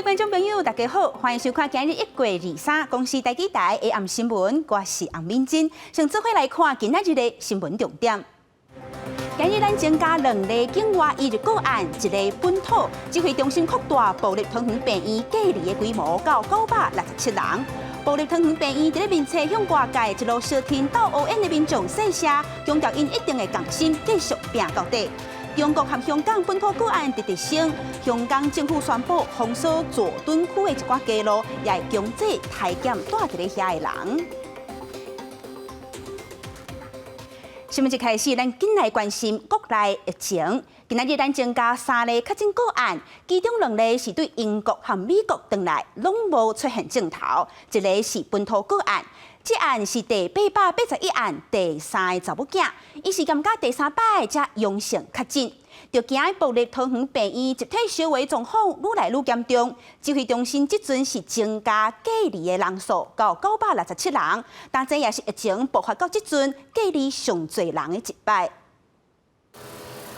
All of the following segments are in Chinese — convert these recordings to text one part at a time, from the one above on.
观众朋友，大家好，欢迎收看今日1月23公司台记台的暗新闻，我是洪敏珍，先做伙来看今仔日的新闻重点。今日咱增加2例境外移入个案，一例本土，指挥中心扩大暴力团圆病院隔离的规模到967人。暴力团圆病院伫咧面册向外界一路烧天到乌烟的民众细声，强调因一定的共心，继续拼到底。中国和香港本土个案直直升，香港政府宣布封锁佐敦区的一寡街路，也会强制体检住伫咧遐的人。新闻一开始，咱紧来关心国内疫情。今仔日咱增加3例确诊个案，其中2例是对英国和美国回来，拢无出现症头，一例是本土个案。这案是第881案，第3个查某囝，伊是感觉第3摆才阳性确诊，就惊暴力团圆病院集体烧化状况愈来愈严重。指挥中心即阵是增加隔离的人数到967人，但这也是疫情爆发到即阵隔离上侪人的一摆。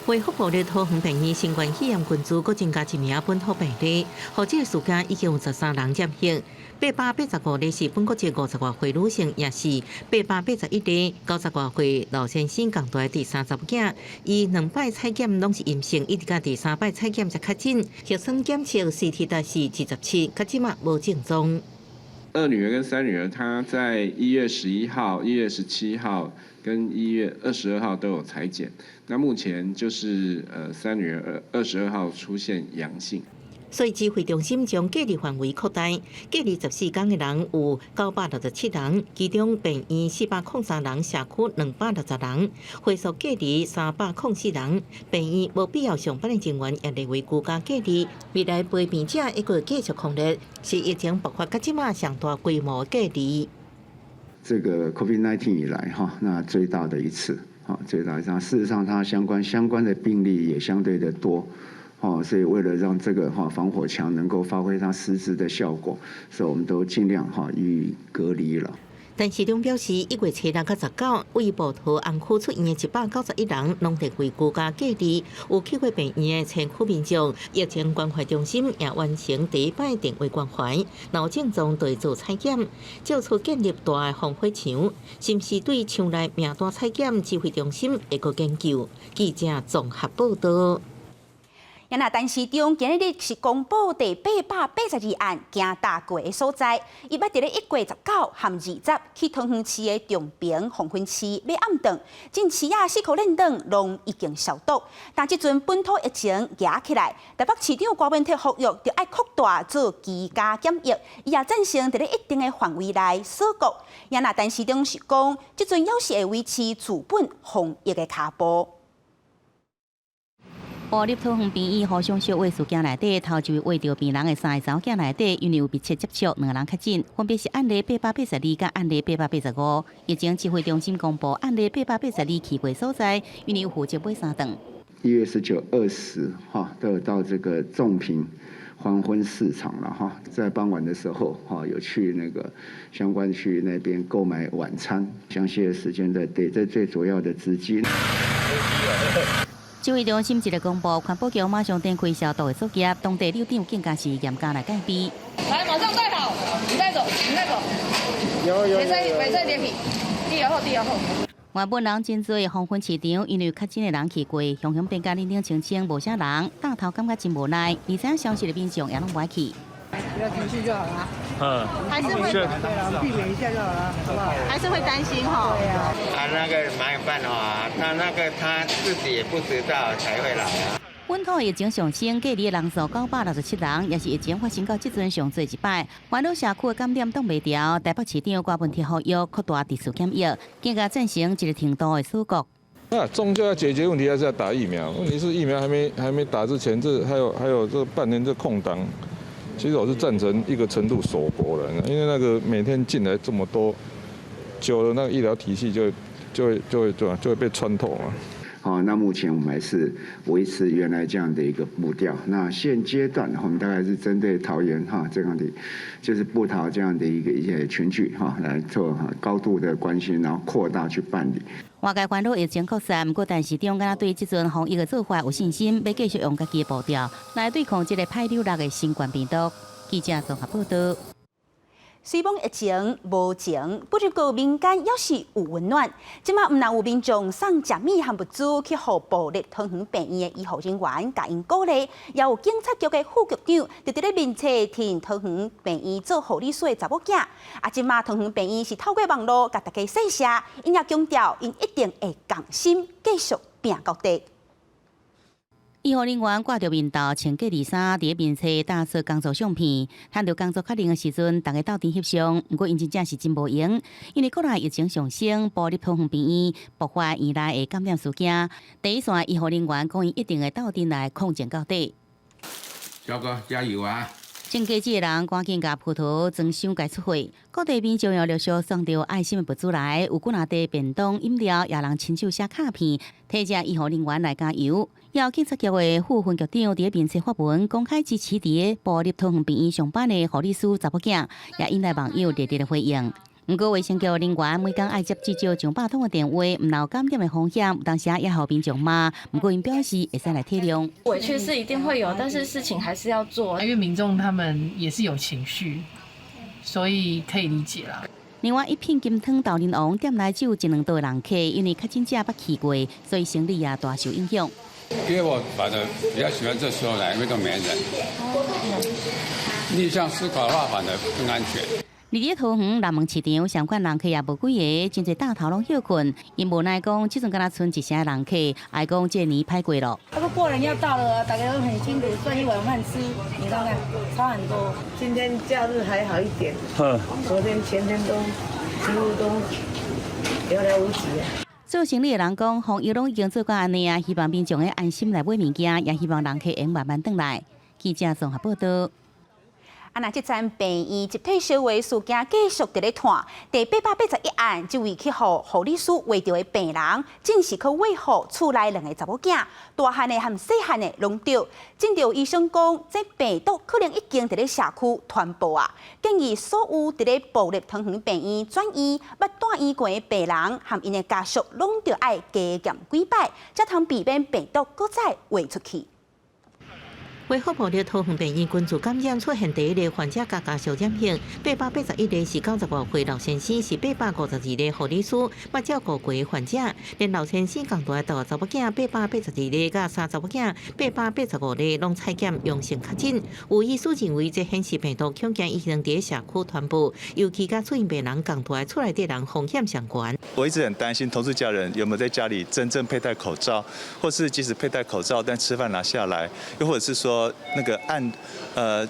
恢复暴力团圆病院新冠肺炎群组，搁增加1名本土病例，后这个事件已经有13人染疫。885例是本国籍50多岁女性，也是881例90多岁老先生共住第3查某囝，伊2摆采检拢是阴性，一直到第3摆采检才确诊，核酸检测 CT 值是27，至今嘛无症状。2女儿跟3女儿，她在1月11号、1月17号跟1月22号都有采检，那目前就是3女儿22号出现阳性。所以指挥中心将隔离范围扩大，隔离14天的人有967人，其中病院403人，社区260人，回溯隔离304人。病院无必要上班的人员也列为居家隔离。未来陪病者一个继续抗疫，是疫情爆发到即马上大规模隔离。这个 COVID-19 以来那最大的一次最大一次。事实上，它相关的病例也相对的多。所以为了让这个防火墙能够发挥它实质的效果，所以我们都尽量予以隔离了。但市长表示，1月7日到19日，为部桃安区出院的191人，拢列为居家隔离。有去过病院的前区民众，疫情关怀中心也完成第1摆电话关怀，有症状就会做采检，照出建立大的防火墙，是不是对墙内名单采检？指挥中心会个研究。记者综合报道。也那陈市长今日是公布第882案行大过的所在，伊捌伫咧1月19和20去桃园市的重平红昏区买暗顿，进市啊4颗冷冻拢已经消毒。但即阵本土疫情压起来，台北市长郭文特呼吁着爱扩大做居家检疫，伊也赞成伫咧一定的范围内锁国。也那陈市长是讲，即阵要是会维持治本防疫的脚步。暴力团圆病院互相烧化事件内底，头一位画着病人的3个查某囝内底，因为有密切接触，2人确诊，分别是案例882甲案例885。疫情指挥中心公布案例882去过所在，因为有负责买3顿。1月19、20都有到这个重平黄昏市场了在傍晚的时候有去那个相关区那边购买晚餐，详细的时间给这最主要的资金。指挥中心一个公布，环保局马上展开消毒的作业，当地6点更加是严格来戒备。来，马上戴好，你带走，你带走。有。翡翠点皮，地摇后。原本人真多，黄昏市场因为确诊的人去过，雄雄变甲冷冷清清，无啥人，大头感觉真无奈，而且消息的民众也拢不爱去。不要情绪就好了。还是会对了，避免一下就好了，好不好？还是会担心哈。对呀。他那个麻烦他自己也不知道才会来啊。本土疫情上升，隔离的人数967人，也是疫情发生到即阵上最一摆。烦恼社区的感染挡袂牢，台北市长郭文特呼吁扩大地区检疫，更加进行一个程度的锁国。终究要解决问题，还是要打疫苗。问题是疫苗还没打之前，这还有这半年这空档。其实我是赞成一个程度锁国了，因为那个每天进来这么多，久了那个医疗体系就会被穿透了。那目前我们还是维持原来这样的一个步调。那现阶段我们大概是针对桃园这样的，就是布桃这样的一些群聚来做高度的关心，然后扩大去办理。外界关注疫情扩散，不过陈市长敢若对即阵防疫的做法有信心，要继续用家己的步调来对抗这个歹流行的新冠病毒。记者综合报道。虽讲疫情无情，不过民间也是有温暖。即马毋但有民众送食米和物资去互暴力同园病院的医护人员，甲因鼓励，也有警察局的副局长就伫咧面册替同园病院做护理师的查某囝。即马同园病院是透过网络甲大家细写，因也强调因一定会共心，继续拼到底。医护人员挂着面罩、穿隔离衫，伫面册打摄工作相片。趁着工作确认的时阵，大家斗阵翕相。不过因真正是真无用，因为国内疫情上升，部立同园病院爆发院内的感染事件。第一线医护人员讲，因一定会斗阵来抗战到底。小哥加油啊！种果子的人赶紧甲葡萄装箱改出货，各地民众要陆续送到爱心的物资来，有几若地便当、饮料，也人亲手写卡片，提着医护人员来加油。也有警察局的副分局长伫面册发文，公开支持伫部立同园病院上班的护理师查某囝，也引来网友热烈的回应。不过卫生局人员每天爱接至少上100通的电话，唔有感染的风险，有当时也互民众骂。不过因表示会使来体谅。委屈是一定会有，但是事情还是要做。因为民众他们也是有情绪，所以可以理解啦。另外，一片金汤豆仁王店内只有1-2道人客，因为确诊者捌去过，所以生意也大受影响。因为我反正比较喜欢这时候来，因为都没人。逆向思考的话，反而更安全。日日桃园南门市场相关人客也无几个，真侪大头拢休困。因无奈讲，即阵敢若剩一些人客，还讲这年歹过了。过年要到了，大家都很辛苦，赚一碗饭吃，你看看，差很多。今天假日还好一点，昨天前天都几乎都寥寥无几啊。做生意的人讲，防疫拢已经做到安尼啊，希望民众会安心来买物件，也希望人客会慢慢回来。记者综合报道。那这站病院集体烧化事件继续伫咧传，第881案，这位去互护理师围着的病人，正是去喂护厝内2个查某囝，大汉的和细汉的拢着。真着医生讲，这病毒可能已经伫咧社区传播啊，建议所有伫咧部立同园病院转医、要住院过的病人和因的家属，拢着爱加验几摆，才通避免病毒搁再传出去。为福部立桃园病院群组感染出现第一例患者家属染疫，881例是90多岁老先生，是852例护理师，捌照顾过患者。连老先生共大大查某囝882例，甲3查某囝885例拢采检阳性确诊。有医师认为，这显示病毒恐惊已经伫社区传播，尤其甲出院病人共大厝内的人风险上悬。我一直很担心同住家人有没有在家里真正佩戴口罩，或是即使佩戴口罩，但吃饭拿下来，又或者是说那个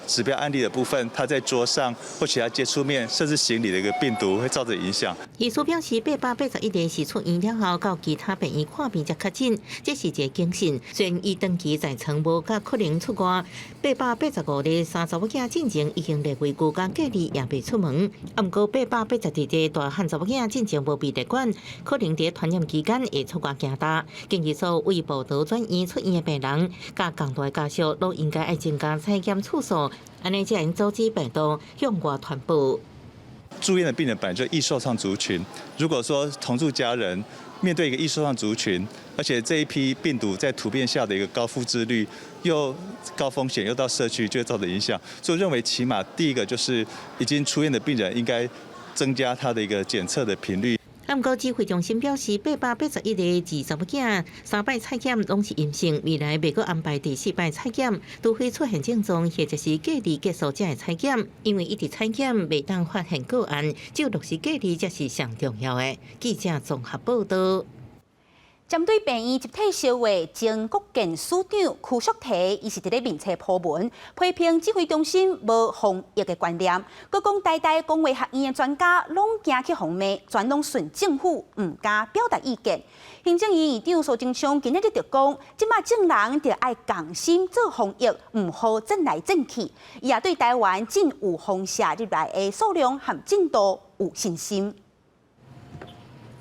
指标案例的部分，他在桌上或其他接触面，甚至行李的一个病毒会造成影响。医师表示，881例是出院了后到其他病院看病才确诊，这是一个警讯。虽然伊长期在床无甲可能出外，885例3查某囝进前已经列为居家隔离，也未出门。不过882例大汉查某囝进前无被列管，可能在传染期间会出外行大。建议所有为报道转院出院的病人，甲共大的家属都应该爱增加采检次数，安尼才能阻止病毒向外传播。住院的病人本来就易受伤族群，如果说同住家人面对一个易受伤族群，而且这一批病毒在突变下的一个高复制率，又高风险，又到社区，就会造成影响。所以我认为，起码第一个就是已经出院的病人应该增加他的一个检测的频率。不过指挥中心表示，881例2查某囝3摆采检拢是阴性，未来未阁安排第4摆采检，除非出现症状或者是隔离结束才会采检，因为一直采检未当发现个案，只有落实隔离才是上重要的。记者综合报道。针对病院集体烧化，前国健署长邱淑媞，伊是伫咧面册铺文，批评指挥中心无防疫的观念，佮讲代代公卫学院的专家拢惊去防骂，全拢顺政府，唔敢表达意见。行政院院长苏贞昌今日就讲，即马政人着爱共心做防疫，唔好争来争去。伊也对台湾进有放射入来的数量和进度有信心。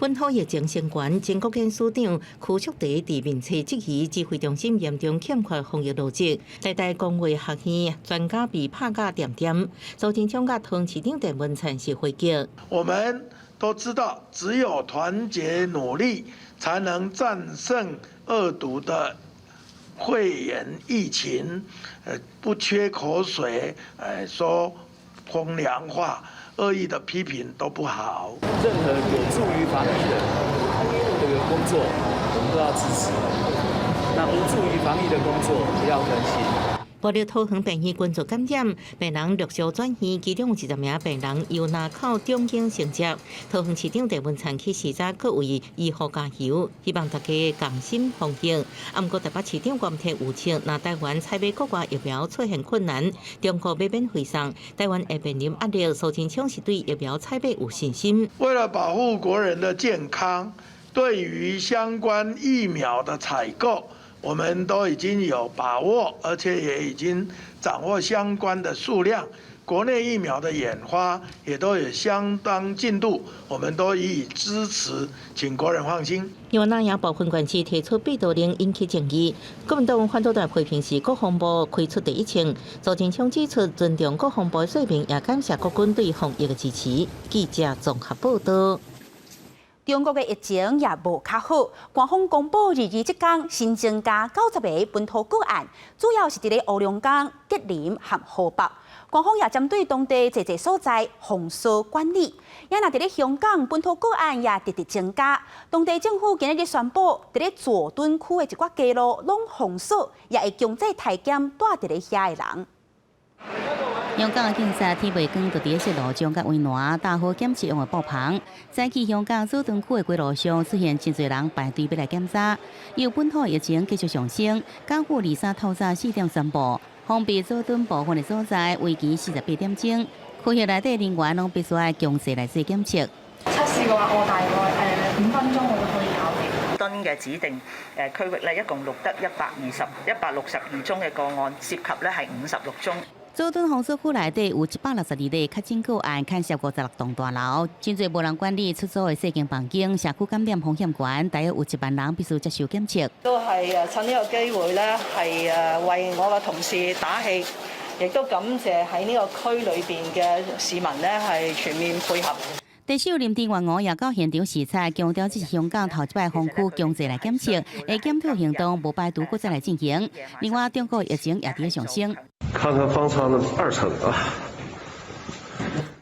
本土疫情升悬，前国健署长邱淑媞伫面册质疑指挥中心严重欠缺防疫逻辑，代代公卫学院专家被拍甲点点。苏贞昌甲桃园市长郑文灿是回击。我们都知道，只有团结努力，才能战胜恶毒的肺炎疫情，不缺口水，说风凉话，恶意的批评都不好。任何有助于防疫的这个工作，我们都要支持。那无助于防疫的工作，不要分心。 报了桃园病院群组感染，病人陆续转院，其中有20名病人由南口中经承接。桃园市长郑文灿去视察，各为医护加油，希望大家共心防疫。不过台北市长关贴有称，若台湾采买国外疫苗出现困难，中国要免费送，台湾会面临压力。苏贞昌是对疫苗采买有信心。为了保护国人的健康，对于相关疫苗的采购。 我们都已经有把握，而且也已经掌握相关的数量。国内疫苗的研发也都有相当进度，我们都予以支持，请国人放心。因为南洋部分县市提出闭道令引起争议，国民党反对党批评是国防部开出第一枪。苏贞昌指出，尊重国防部的说明，也感谢国军对防疫的支持。记者综合报道。 中国的疫情也无较好，官方公布日即天新增加90个本土个案，主要是伫咧乌龙岗、吉林和河北。官方也针对当地侪所在封锁管理，也若伫咧香港本土个案也直直增加。当地政府今日宣布，伫咧佐敦区的一寡街路拢封锁，也会强制体检住伫咧遐的人。 香港的警察天未光，就伫咧设路障甲围栏，大伙检测用的布棚。早起香港佐敦区的街路上出现真侪人排队要来检查。由本土疫情继续上升，港府23透早4点宣布，封闭佐敦部分的所在，为期48点钟。区域内底人员拢必须要强制来做检测。測試嘅話，我大概5分鐘我就可以搞掂。敦嘅指定區域咧，一共錄得162宗嘅個案，涉及咧係56宗。 佐敦封鎖區內底有162例確診個案，牽涉56棟大樓，真侪無人管理出租的細間房間，社區感染風險高，大約有1萬人必須接受檢測。都係趁呢個機會咧，係為我嘅同事打氣，亦都感謝喺呢個區裏邊嘅市民咧係全面配合。 特首林鄭月娥也到現場視察，強調這是香港頭一擺封區強制來檢測，而檢討行動無排除擱再來進行。另外，中國疫情也在上升。看看方艙的2層啊。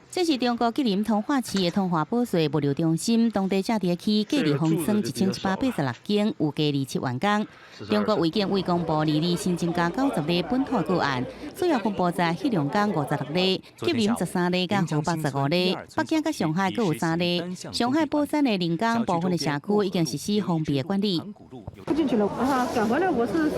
這是中國吉林通化市的通化保稅物流中心，當地正地區隔離封村1786間，有加27萬工。中國衛健委公布2日新增加90例本土個案，主要分佈在黑龍江56例、吉林13例、甲河北15例，北京甲上海各有3例。上海寶山的臨江部分的社區已經實施封閉的管理。不進去了啊！趕回來，我是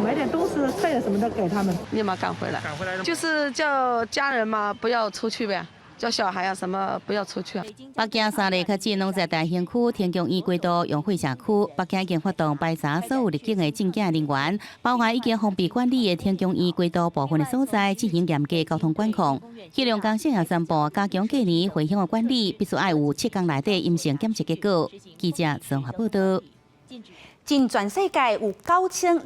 買點東西、菜什麼的給他們。立馬趕回來，就是叫家人嘛，不要出去唄。 叫小孩啊，什麼不要出去啊！北京3例確診攏在大興區天宮醫軌道永惠社區。北京已經發動排查所有入境的證件人員，包括已經封閉管理的天宮醫軌道部分的所在，進行嚴格交通管控。黑龍江省也宣布加強隔離回鄉的管理，必須要有7天內底陰性檢測結果。記者綜合報道。全世界有9600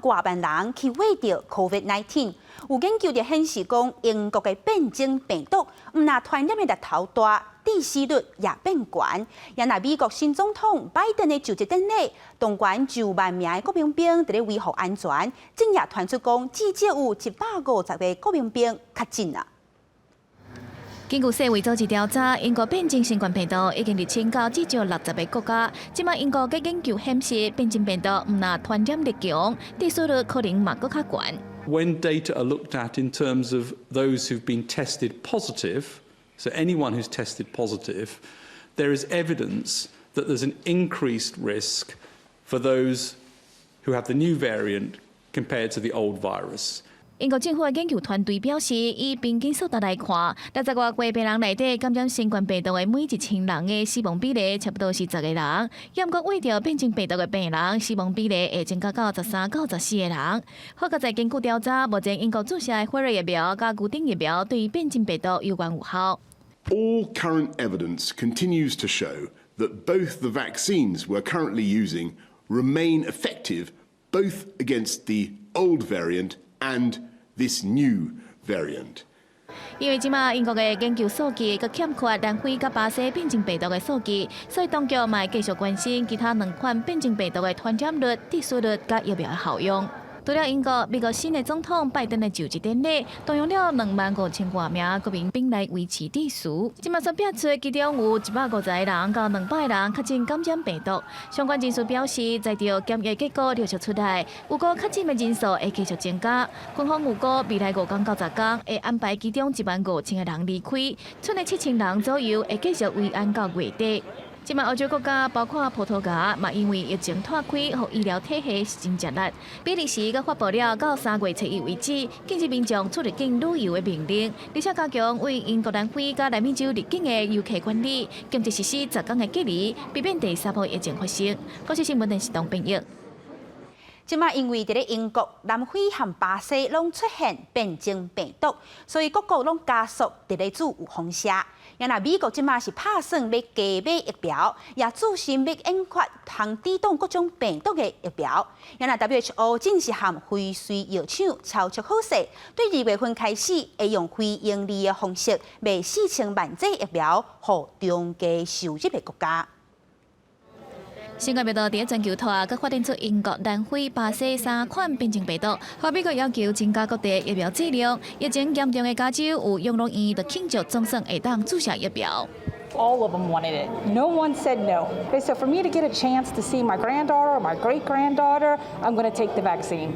多萬人去患着 COVID-19。 有研究就顯示講，英國嘅變種病毒唔但傳染嘅力頭大，致死率也變高。也嗱，美國新總統拜登嘅就職典禮，動員9萬名嘅國民兵在咧維護安全，正也傳出講至少有150個國民兵確診啊。 根據世衛組織調查，英國變種新冠病毒已經入侵到至少60個國家。即賣英國嘅研究顯示，變種病毒唔但傳染力強，致死率可能嘛佫較懸。 When data are looked at in terms of those who've been tested positive, so anyone who's tested positive, there is evidence that there's an increased risk for those who have the new variant compared to the old virus. 英國政府嘅研究團隊表示，以平均數值來看，60外歲病人內底感染新冠病毒嘅每1000人嘅死亡比例差不多是10個人。不過，為着變種病毒嘅病人，死亡比例會增加到13到14個人。好在根據調查，目前英國注射嘅輝瑞疫苗加固定疫苗對變種病毒有關有效。All current evidence continues to show that both the vaccines we're currently using remain effective both against the old variant and this new variant. 因為即馬英國嘅研究數據佮欠缺南非佮巴西變種病毒嘅數據，所以當局嘛繼續關心其他兩款變種病毒嘅傳染率、致死率佮疫苗嘅效用。除了英国、美国新的总统拜登的就职典礼，动用了25000多名国民兵来维持秩序。今麦所表出，其中有150个人到200个人确诊感染病毒。相关人士表示，在着检验结果陆续出来，有个确诊的人数会继续增加。军方预估未来5天到10天会安排其中15000个人离开，剩的7000人左右会继续维安到月底。即卖欧洲国家，包括葡萄牙，嘛因为疫情拓开，和医疗体系是真吃力。比利时佮发布了到3月7日为止，禁止民众出入境旅游的命令，而且加强为英国、南非佮南美洲入境的游客管理，强制实施10天的隔离，避免第3波疫情发生。国际新闻电视唐平益。即卖因为伫咧英国、南非和巴西拢出现变种病毒，所以各国拢加速伫咧注有风险。原来美国即卖是打算要加买疫苗，也注心要研发通抵挡各种病毒的疫苗。原来 WHO 正是和辉瑞药厂敲出好势，对2月份开始会用非盈利的方式卖4000万剂疫苗予中低收入的国家。新冠病毒伫全球拖，佮发展出英国、南非、巴西3款变种病毒，和美国要求增加各地疫苗剂量。疫情严重的加州有养老院，就庆祝总算会当注射疫苗。All of them wanted it. No one said no. They said, for me to get a chance to see my granddaughter or my great-granddaughter, I'm going to take the vaccine.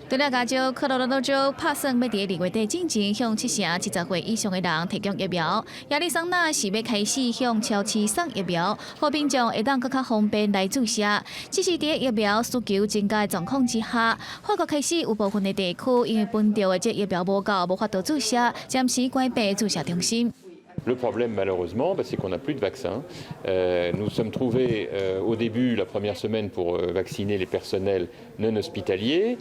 除了加州、科罗拉多州打算要伫2月底进前向70岁以上的人提供疫苗，亚利桑那是要开始向超市送疫苗，互民众会当更较方便来注射。只是伫疫苗需求增加的状况之下，法国开始有部分的地区因为本地的这疫苗无够，无法度注射，暂时关闭注射中心。Le problème, malheureusement, c'est qu'on n'a plus de vaccins. Nous sommes trouvés au début, la première semaine, pour vacciner les personnels non hospitaliers,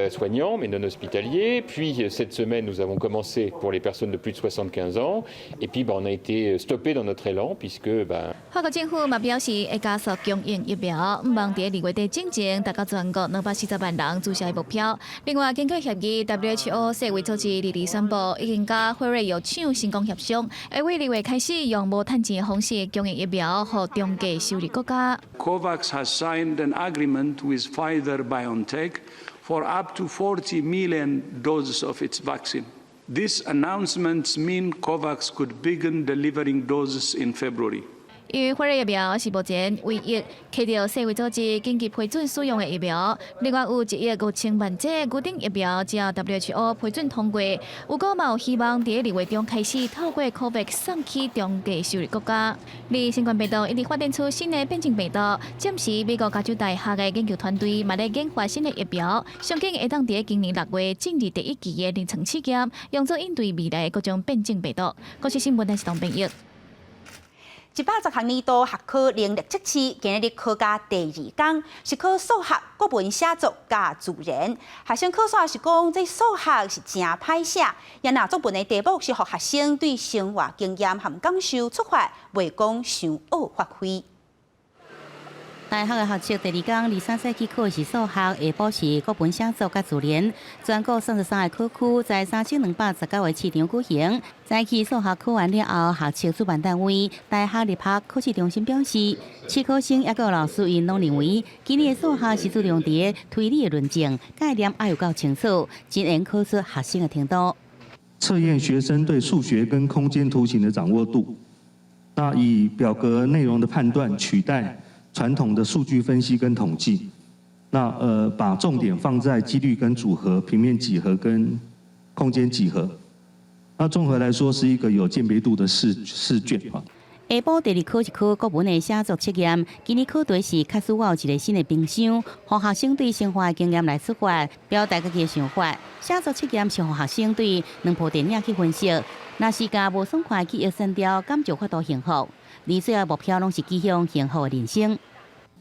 soignants, mais non hospitaliers. Puis, cette semaine, nous avons commencé pour les personnes de plus de 75 ans. Et puis, on a été stoppé dans notre élan, puisque... 法国政府嘛表示会加速供应疫苗，希望伫2月底之前达到全国240万人注射的目标。另外，根据协议 ，WHO 世卫组织2日宣布，已经甲辉瑞药厂成功协商。会为2月开始用无趁钱的方式供应疫苗予中低收入国家。COVAX has signed an agreement with Pfizer-BioNTech for up to 40 million doses of its vaccine. These announcements mean COVAX could begin delivering doses in February. 因为辉瑞疫苗是目前唯一摕到世卫组织紧急批准使用的疫苗，另外有15000万剂固定疫苗，只要 WHO 批准通过，有个嘛有希望伫2月中开始透过 COVAX 送去中低收入国家。离新冠病毒一直发展出新的变种病毒，暂时美国加州大学的研究团队嘛咧研发新的疫苗，上紧会当伫今年6月进入第1期的临床试验，用作应对未来的各种变种病毒。国际新闻电视唐平益。110项年度学科能力测试今日考加第2天，是考数学、国文、写作加自然。学生考试是讲，这数学是真歹写，也那作文的题目是互学生对生活经验和感受出发，袂讲伤恶发挥。大学的学测第2天，23赛季考的是数学，下晡是国文、写作甲自然。全国33个考区在3219个市场举行。早起数学考完了后，学测主办单位大学立学考试中心表示，试考生也有老师因拢认为，今年的数学是注重伫推理的论证，概念也有够清楚，真能考出学生的程度。测验学生对数学跟空间图形的掌握度，那以表格内容的判断取代传统的数据分析跟统计，那把重点放在几率跟组合、平面几何跟空间几何。那综合来说，是一个有鉴别度的试卷啊。下晡第2考一科国文的写作测验，今年考题是卡苏有一个新的冰箱，让学生对生活的经验来出发，表达家己的想法。写作测验是让学生对2部电影去分析，若是甲无爽快记忆删掉，敢就发到幸福。而最后目标拢是指向幸福的人生。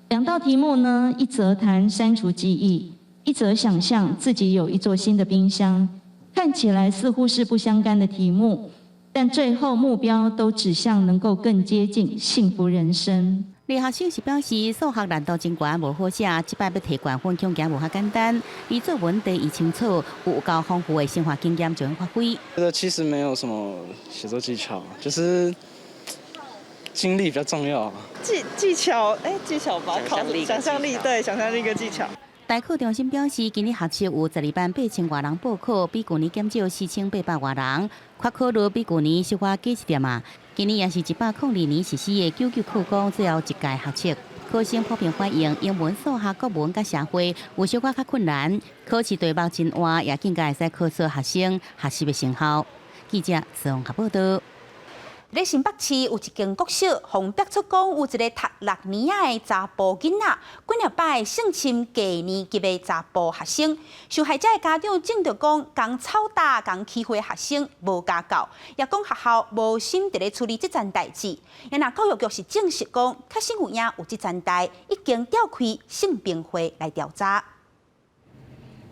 2道题目呢，一则谈删除记忆，一则想象自己有一座新的冰箱。看起来似乎是不相干的题目，但最后目标都指向能够更接近幸福人生。李学生是表示，数学难度真悬，无好写，即摆要摕冠分恐惊无遐简单。而作文题意清楚，有够丰富的生活经验就能发挥。觉得其实没有什么写作技巧，就是经历比较重要。技巧吧，想象力对，想象力一个技巧。大考中心表示，今年学测有12万8000多人报考，比去年减少4800多人，缺考率比去年小可加一点啊。今年也是102年实施的99考纲最后一届学测。考生普遍反映英文、数学、国文甲社会有小可较困难，考试题目真换，也更加会使考出学生学习的成效。记者孙宏报道。在新北市有一间国小，红标出讲有一个读6年的查甫囡仔，几日摆性侵低年级的查甫学生。受害者的家长证着讲，共操打、共欺负的学生无家教，也讲学校无心伫咧处理这件代志。也那教育局是证实讲，确实有影有这件代，已经调开性平会来调查。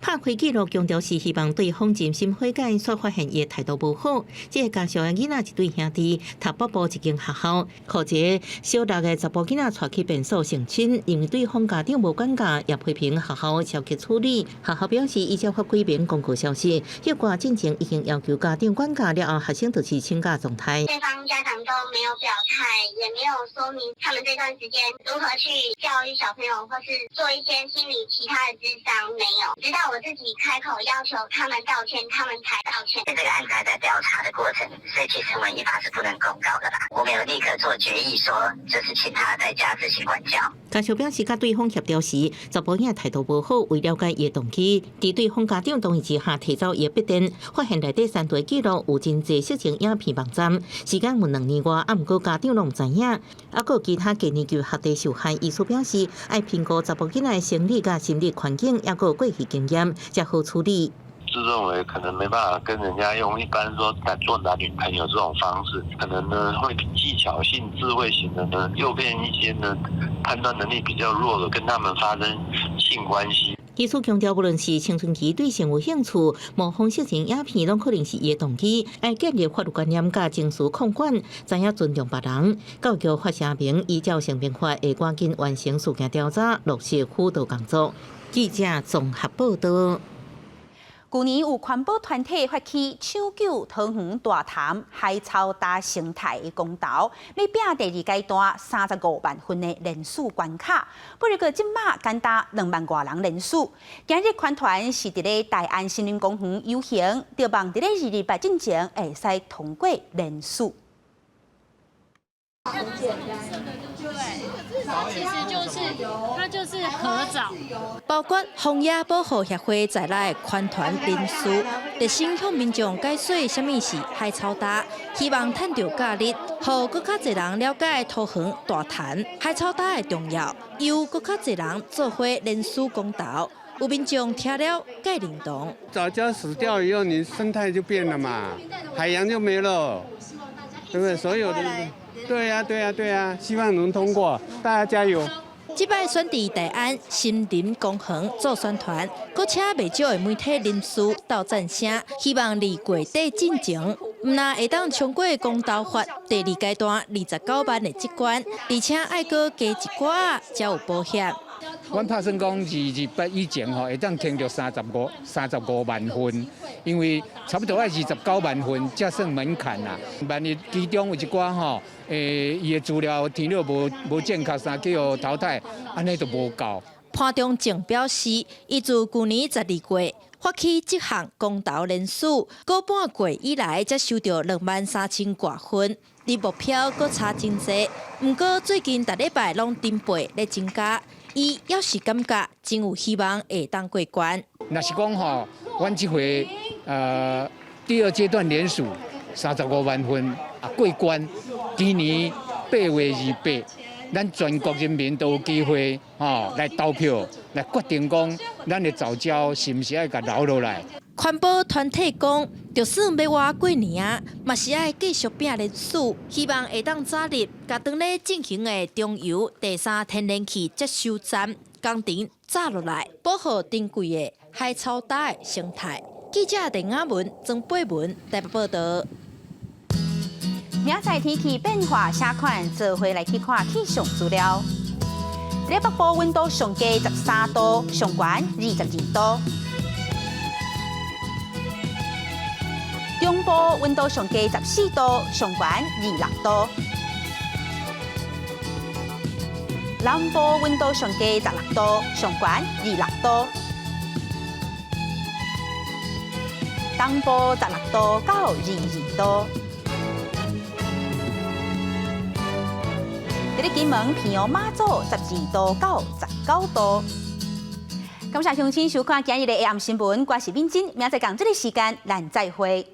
拍开记录强调是希望对方真心悔改，所发现伊的态度无好。这个家小的囡仔一对兄弟读北部一间学校，靠一个小6的查甫囡仔带去便所成亲，因为对方家长无管教，也批评学校消极处理。学校表示，依照发几篇公告消息，结果进前已经要求家长管教了后，学生就是请假状态。对方家长都没有表态，也没有说明他们这段时间如何去教育小朋友，或是做一些心理其他的咨商，没有。直到我自己开口要求他们道歉，他们才道歉。这个案子还在调查的过程，所以其实文艺法是不能公告的啦。我没有立刻做决议说，就是请他在家自行管教。家长表示，甲对方协调时，查甫囝态度无好，为了解伊的动机，伫对方家长同意之下提走伊的笔电，发现内底3台记录有真侪色情影片网站，时间有2年外，啊，毋过家长拢毋知影，啊，有其他低年级学弟受害。医师表示，爱评估查甫囡仔的生理甲心理环境，也有过去经验，才好处理。自认为可能没办法跟人家用一般说做男女朋友这种方式，可能呢会技巧性、智慧型的呢诱骗一些呢判断能力比较弱的，跟他们发生性关系。医师强调，无论是青春期对性有兴趣，模仿色情影片，拢可能是伊的动机。爱建立法律观念甲情绪控管，知影尊重别人。教育局发声明，依照性平法，会赶紧完成事件调查，落实辅导工作。记者综合报道。去年有环保团体发起抢救桃园大潭海草大生态的公投，要拼第2阶段35万份的人数关卡。不过，即马简达2万多人人数。今日款团是伫咧大安森林公园游行，着望伫咧228进前会使通过人数。很简单，对，其实它就是合照。包括枫叶保护协会在内的款团人士，热心向民众解说什么是海草大，希望趁着假日，让更较侪人了解桃园大潭海草大的重要，由更较侪人做伙人数公投。有民众听了该认同。藻礁死掉以后，你生态就变了嘛，海洋就没了，对不对？所有的。对呀，希望能通过，大家加油。这摆选伫大安森林公园做宣传，搁请未少的媒体人士到赞声，希望离月底进前，唔但会当冲过公投法第2阶段29万的这关，而且爱搁加一寡才有保险。阮打算讲28以前吼，会当听到35万份，因为差不多要29万份才算门槛啦。万一其中有一寡吼，伊的资料填了无正确，啥去互淘汰，安尼就无够。潘中正表示，伊自去年12月发起这项公投人数，个半月以来才收到23000多份，离目标搁差真济。不过最近逐礼拜拢增倍咧增加。伊要是感觉真有希望会当过关。若是讲吼，阮这回第2阶段连署35万份啊过关，今年8月28，咱全国人民都有机会来投票，来决定讲咱的藻礁是毋是爱甲留落来。环保团体讲，就算要活过年啊，嘛是爱继续拼人数，希望会当早日甲当咧进行的中油第3天然气接收站工程炸落来，保护珍贵的海草大的生态。记者陈雅文、曾佩文台北报道。明仔天气变化，啥款做伙来去看气象资料。咧北部温度上低13度，上悬22度。中部温度上低14度，上悬26度。南部温度上低16度，上悬26度；东部16度到22度。伫咧金门、平阳、马祖12度到19度。感谢乡亲收看今日的 AM 新闻，我是敏珍，明仔载同这个时间咱再会。